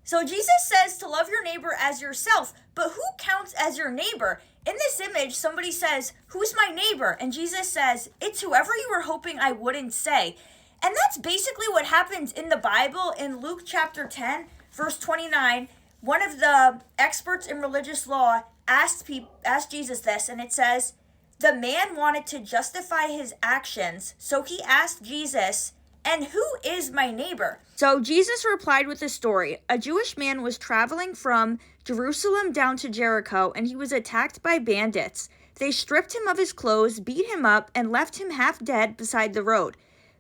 So Jesus says to love your neighbor as yourself, but who counts as your neighbor? In this image, somebody says, "Who's my neighbor?" And Jesus says, "It's whoever you were hoping I wouldn't say." And that's basically what happens in the Bible in Luke chapter 10, verse 29. One of the experts in religious law asked Jesus this, and it says, the man wanted to justify his actions, so he asked Jesus, "And who is my neighbor?" So Jesus replied with a story. A Jewish man was traveling from Jerusalem down to Jericho, and he was attacked by bandits. They stripped him of his clothes, beat him up, and left him half dead beside the road.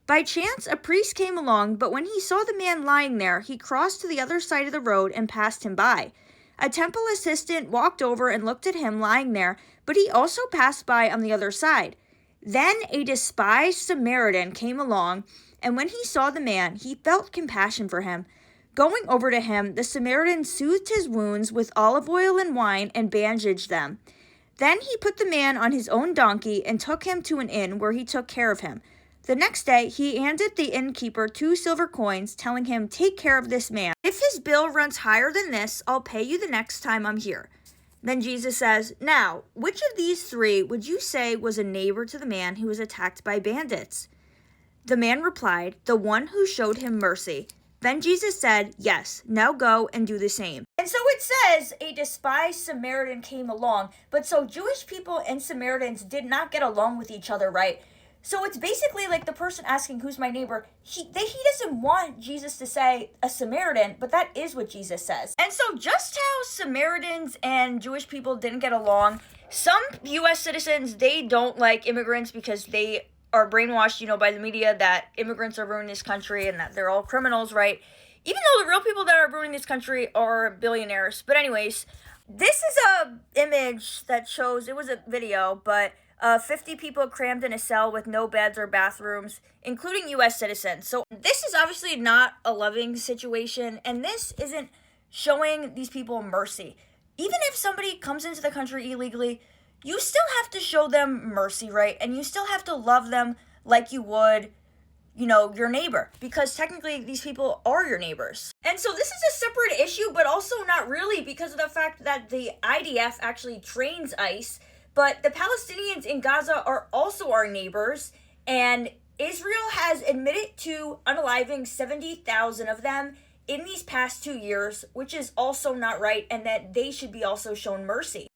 By chance, a priest came along, but when he saw the man lying there, he crossed to the other side of the road and passed him by. A temple assistant walked over and looked at him lying there, but he also passed by on the other side. Then a despised Samaritan came along, and when he saw the man, he felt compassion for him. Going over to him, the Samaritan soothed his wounds with olive oil and wine and bandaged them. Then he put the man on his own donkey and took him to an inn where he took care of him. The next day, he handed the innkeeper 2 silver coins, telling him, "Take care of this man. If his bill runs higher than this, I'll pay you the next time I'm here." Then Jesus says, "Now, which of these 3 would you say was a neighbor to the man who was attacked by bandits?" The man replied, "The one who showed him mercy." Then Jesus said, "Yes, now go and do the same." And so it says a despised Samaritan came along, but so Jewish people and Samaritans did not get along with each other, right? So it's basically like the person asking, "Who's my neighbor?" He doesn't want Jesus to say a Samaritan, but that is what Jesus says. And so just how Samaritans and Jewish people didn't get along, some U.S. citizens, they don't like immigrants because they are brainwashed, by the media that immigrants are ruining this country and that they're all criminals, right? Even though the real people that are ruining this country are billionaires. But anyways, this is a image that shows, it was a video, but 50 people crammed in a cell with no beds or bathrooms, including U.S. citizens. So this is obviously not a loving situation, and this isn't showing these people mercy. Even if somebody comes into the country illegally, you still have to show them mercy, right? And you still have to love them like you would, your neighbor, because technically these people are your neighbors. And so this is a separate issue, but also not really, because of the fact that the IDF actually trains ICE. But the Palestinians in Gaza are also our neighbors, and Israel has admitted to unaliving 70,000 of them in these past 2 years, which is also not right, and that they should be also shown mercy.